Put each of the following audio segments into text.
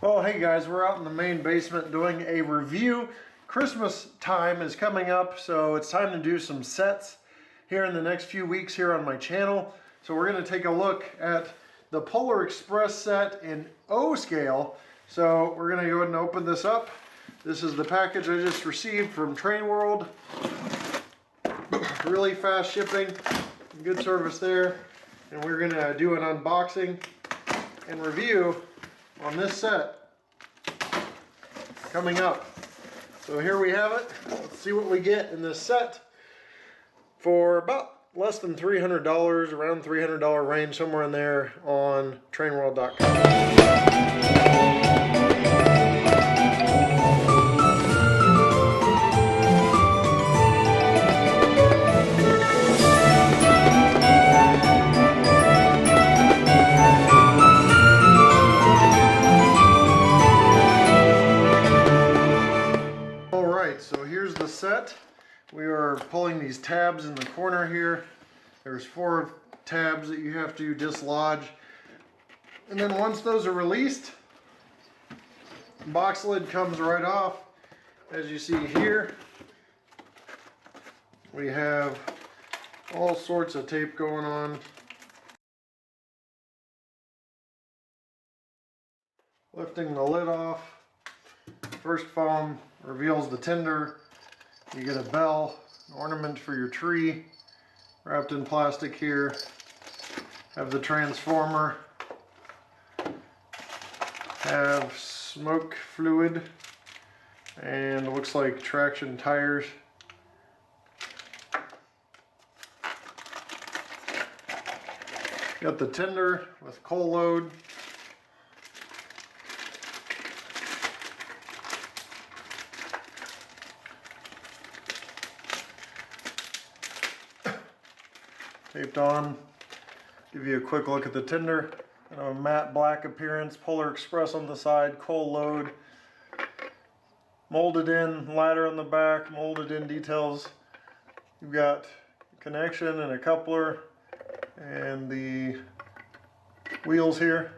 Well, hey guys, we're out in the main basement doing a review. Christmas time is coming up, so it's time to do some sets here in the next few weeks here on my channel. So we're going to take a look at the Polar Express set in O scale. So we're going to go ahead and open this up. This is the package I just received from Train World. Really fast shipping, good service there. And we're going to do an unboxing and review on this set coming up. So here we have it. Let's see what we get in this set for about less than $300, around $300 range, somewhere in there on trainworld.com. So here's the set. We are pulling these tabs in the corner here. There's 4 tabs that you have to dislodge. And then once those are released, the box lid comes right off. As you see here, we have all sorts of tape going on. Lifting the lid off. First foam reveals the tinder. You get a bell, an ornament for your tree, wrapped in plastic here. Have the transformer. Have smoke fluid, and it looks like traction tires. Got the tinder with coal load. Taped on. Give you a quick look at the tinder. A matte black appearance, Polar Express on the side, coal load. Molded in, ladder on the back, molded in details. You've got a connection and a coupler, and the wheels here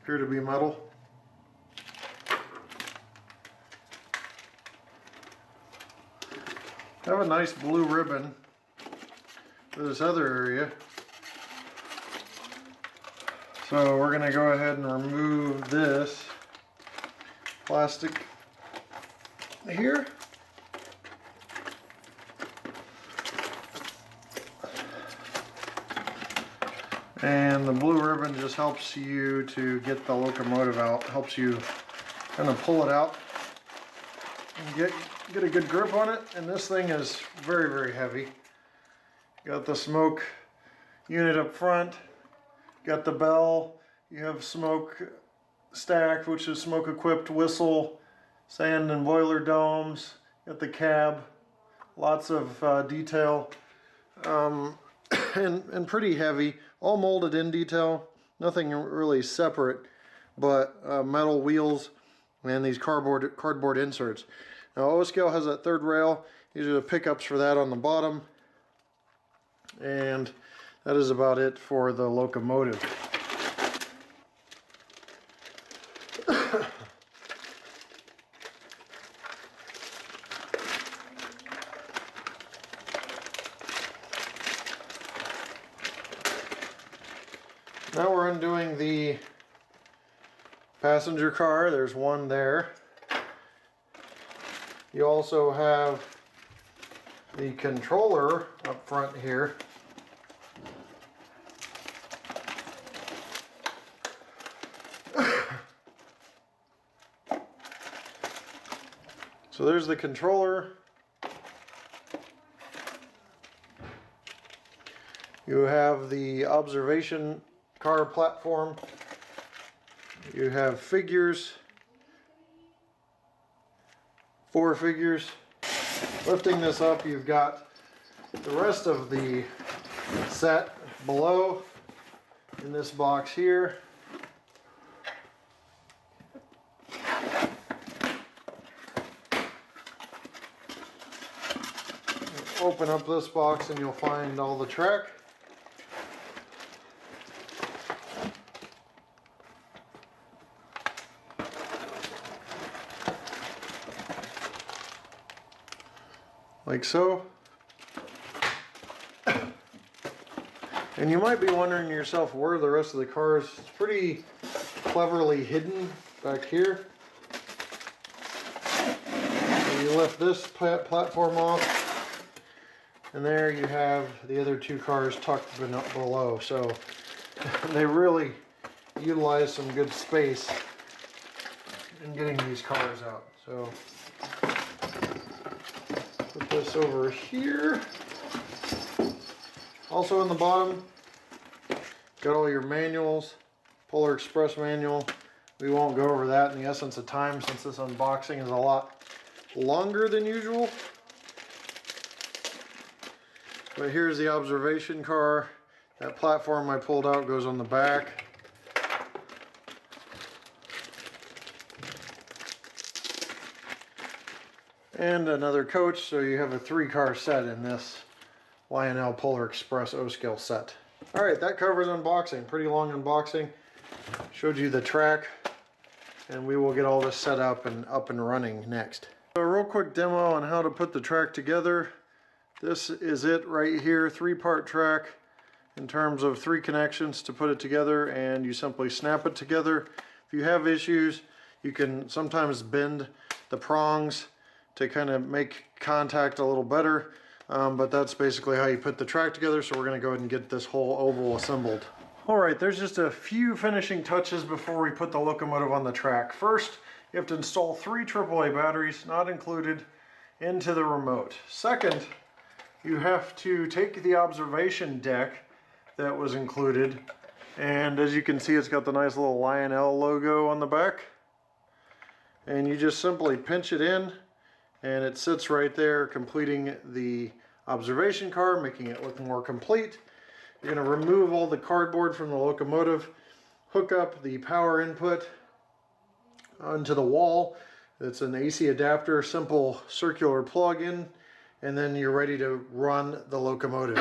appear to be metal. Have a nice blue ribbon for this other area. So we're going to go ahead and remove this plastic here. And the blue ribbon just helps you to get the locomotive out, helps you kind of pull it out and get a good grip on it. And this thing is very, very heavy. Got the smoke unit up front, got the bell, you have smoke stack, which is smoke equipped whistle, sand and boiler domes, got the cab, lots of detail, and pretty heavy, all molded in detail, nothing really separate, but metal wheels and these cardboard inserts. Now O scale has that third rail, these are the pickups for that on the bottom. And that is about it for the locomotive. Now we're undoing the passenger car. There's one there. You also have the controller up front here. So there's the controller. You have the observation car platform. You have figures, 4 figures. Lifting this up, you've got the rest of the set below in this box here. Open up this box and you'll find all the track. like so. And you might be wondering to yourself where the rest of the car is. It's pretty cleverly hidden back here. So you lift this platform off, and there you have the other two cars tucked below. So they really utilize some good space in getting these cars out. So put this over here. Also in the bottom, got all your manuals, Polar Express manual. We won't go over that in the essence of time since this unboxing is a lot longer than usual. But here's the observation car. That platform I pulled out goes on the back. And another coach, so you have a 3-car set in this Lionel Polar Express O-Scale set. Alright, that covers unboxing. Pretty long unboxing. Showed you the track, and we will get all this set up and running next. So a real quick demo on how to put the track together. This is it right here, 3-part track in terms of 3 connections to put it together, and you simply snap it together. If you have issues, you can sometimes bend the prongs to kind of make contact a little better. But that's basically how you put the track together, so we're going to go ahead and get this whole oval assembled. Alright, there's just a few finishing touches before we put the locomotive on the track. First, you have to install 3 AAA batteries, not included, into the remote. Second, you have to take the observation deck that was included, and as you can see, it's got the nice little Lionel logo on the back. And you just simply pinch it in, and it sits right there, completing the observation car, making it look more complete. You're going to remove all the cardboard from the locomotive, hook up the power input onto the wall. It's an AC adapter, simple circular plug-in, and then you're ready to run the locomotive.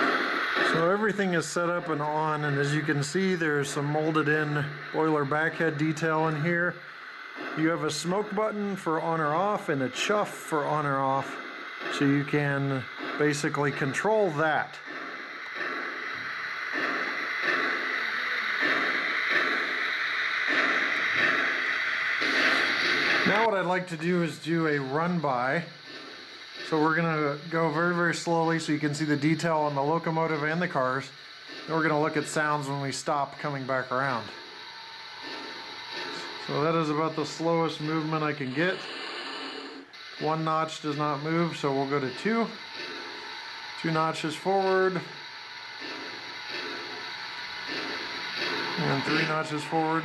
So everything is set up and on, and as you can see, there's some molded in boiler backhead detail in here. You have a smoke button for on or off and a chuff for on or off, so you can basically control that. Now what I'd like to do is do a run by. So we're going to go very, very slowly so you can see the detail on the locomotive and the cars. And we're going to look at sounds when we stop coming back around. So that is about the slowest movement I can get. 1 notch does not move, so we'll go to 2. 2 notches forward. And 3 notches forward.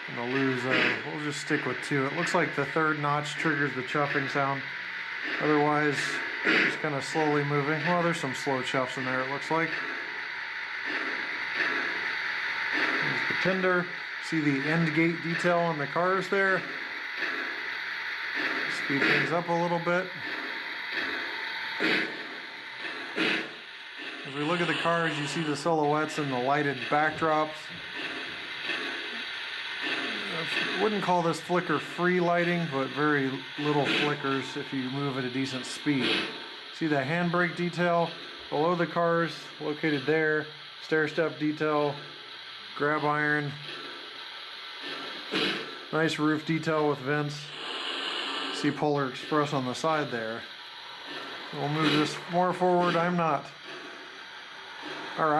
I'm gonna lose, we'll just stick with 2. It looks like the 3rd notch triggers the chuffing sound. Otherwise, just kind of slowly moving. Well, there's some slow chuffs in there, it looks like. There's the tender. See the end gate detail on the cars there. Speed things up a little bit. As we look at the cars, you see the silhouettes and the lighted backdrops. I wouldn't call this flicker-free lighting, but very little flickers if you move at a decent speed. See the handbrake detail below the cars, located there. Stair-step detail, grab iron. Nice roof detail with vents. See Polar Express on the side there. We'll move this more forward. I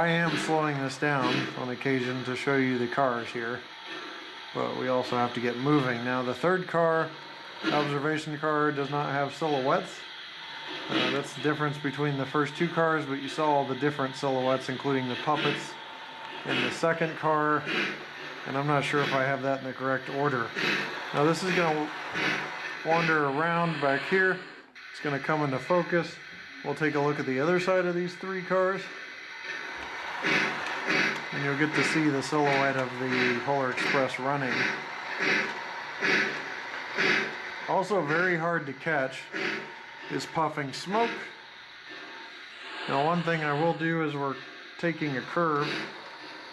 am slowing this down on occasion to show you the cars here. But we also have to get moving. Now the 3rd car, observation car, does not have silhouettes. That's the difference between the first 2 cars, but you saw all the different silhouettes, including the puppets in the 2nd car. And I'm not sure if I have that in the correct order. Now this is going to wander around back here. It's going to come into focus. We'll take a look at the other side of these 3 cars. And you'll get to see the silhouette of the Polar Express running. Also very hard to catch is puffing smoke. Now one thing I will do is we're taking a curve.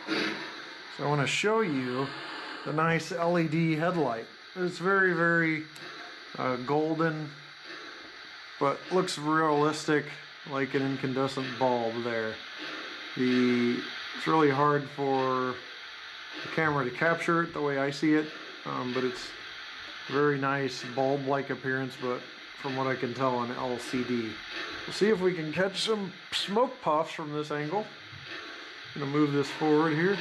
So I want to show you the nice LED headlight. It's very, very golden but looks realistic, like an incandescent bulb there. It's really hard for the camera to capture it the way I see it, but it's very nice bulb-like appearance, but from what I can tell on LCD. We'll see if we can catch some smoke puffs from this angle. I'm gonna move this forward here.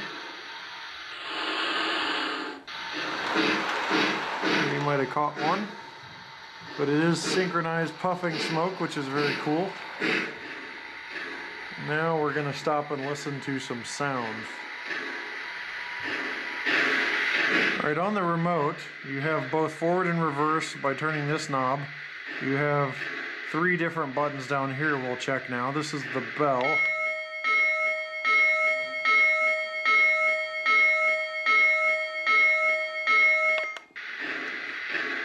You might have caught one, but it is synchronized puffing smoke, which is very cool. Now we're gonna stop and listen to some sounds. Alright, on the remote, you have both forward and reverse by turning this knob. You have 3 different buttons down here we'll check now. This is the bell.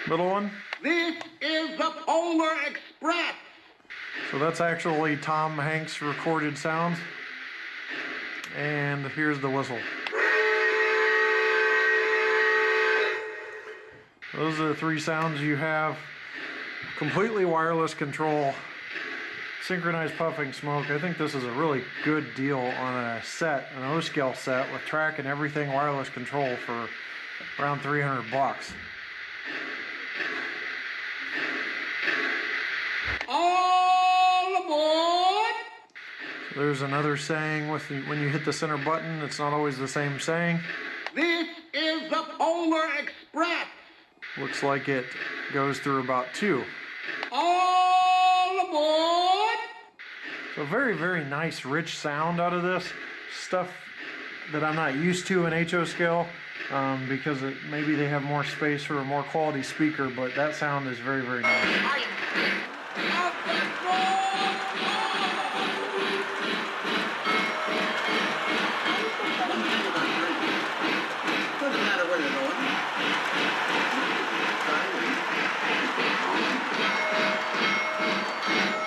Middle one. This is the Polar Express. So that's actually Tom Hanks recorded sounds. And here's the whistle. Those are the 3 sounds you have. Completely wireless control, synchronized puffing smoke. I think this is a really good deal on a set, an O-scale set with track and everything, wireless control for around 300 bucks. All aboard! So there's another saying when you hit the center button. It's not always the same saying. This is the Polar Express. Looks like it goes through about 2. All aboard! So very, very nice, rich sound out of this. Stuff that I'm not used to in HO scale, because maybe they have more space for a more quality speaker, but that sound is very, very nice. Doesn't matter where they're going.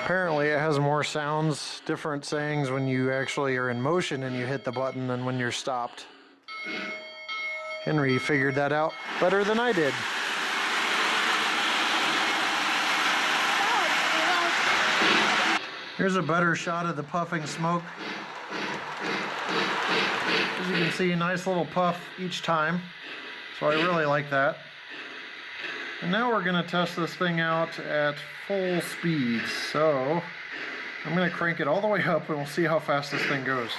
Apparently it has more sounds, different sayings when you actually are in motion and you hit the button than when you're stopped. Henry figured that out better than I did. Here's a better shot of the puffing smoke. As you can see, a nice little puff each time. So I really like that. And now we're going to test this thing out at full speed. So I'm going to crank it all the way up and we'll see how fast this thing goes.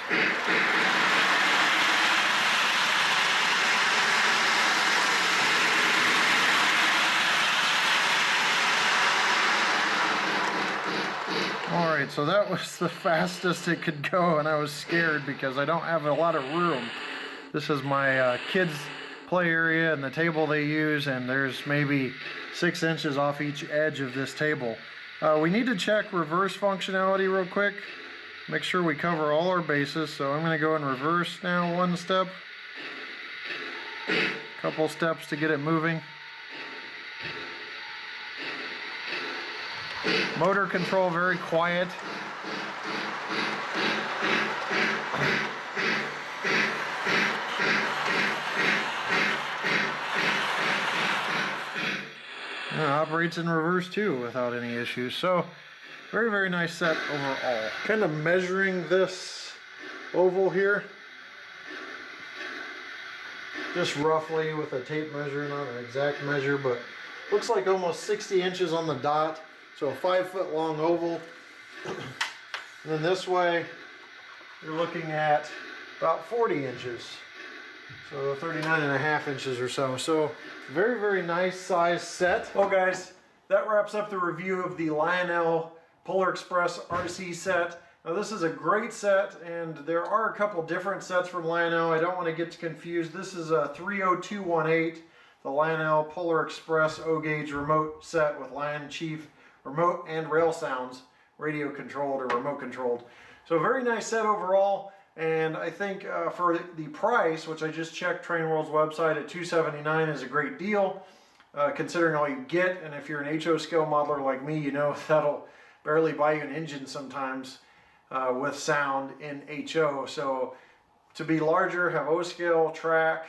Alright, so that was the fastest it could go, and I was scared because I don't have a lot of room. This is my kids' play area and the table they use, and there's maybe 6 inches off each edge of this table. We need to check reverse functionality real quick. Make sure we cover all our bases, so I'm going to go in reverse now, 1 step. Couple steps to get it moving. Motor control very quiet. And it operates in reverse too without any issues. So very, very nice set overall. Kind of measuring this oval here, just roughly with a tape measure, not an exact measure, but looks like almost 60 inches on the dot. So a 5-foot long oval. And then this way, you're looking at about 40 inches. So 39.5 inches or so. So very, very nice size set. Well guys, that wraps up the review of the Lionel Polar Express RC set. Now this is a great set, and there are a couple different sets from Lionel. I don't want to get confused. This is a 30218, the Lionel Polar Express O-Gauge remote set with Lionchief remote and Railsounds, radio controlled or remote controlled. So very nice set overall, and I think for the price, which I just checked Train World's website at $279, is a great deal, considering all you get. And if you're an HO scale modeler like me, you know that'll barely buy you an engine sometimes with sound in HO. So to be larger, have O scale, track,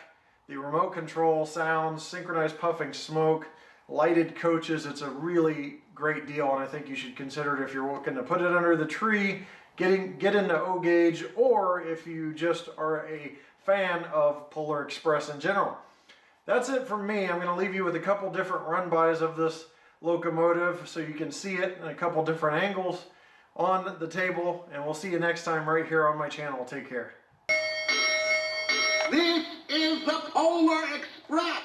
the remote control, sounds, synchronized puffing smoke, lighted coaches, it's a really great deal, and I think you should consider it if you're looking to put it under the tree, get into O gauge, or if you just are a fan of Polar Express in general. That's it from me. I'm going to leave you with a couple different run-bys of this locomotive so you can see it in a couple different angles on the table, and we'll see you next time right here on my channel. Take care. This is the Polar Express.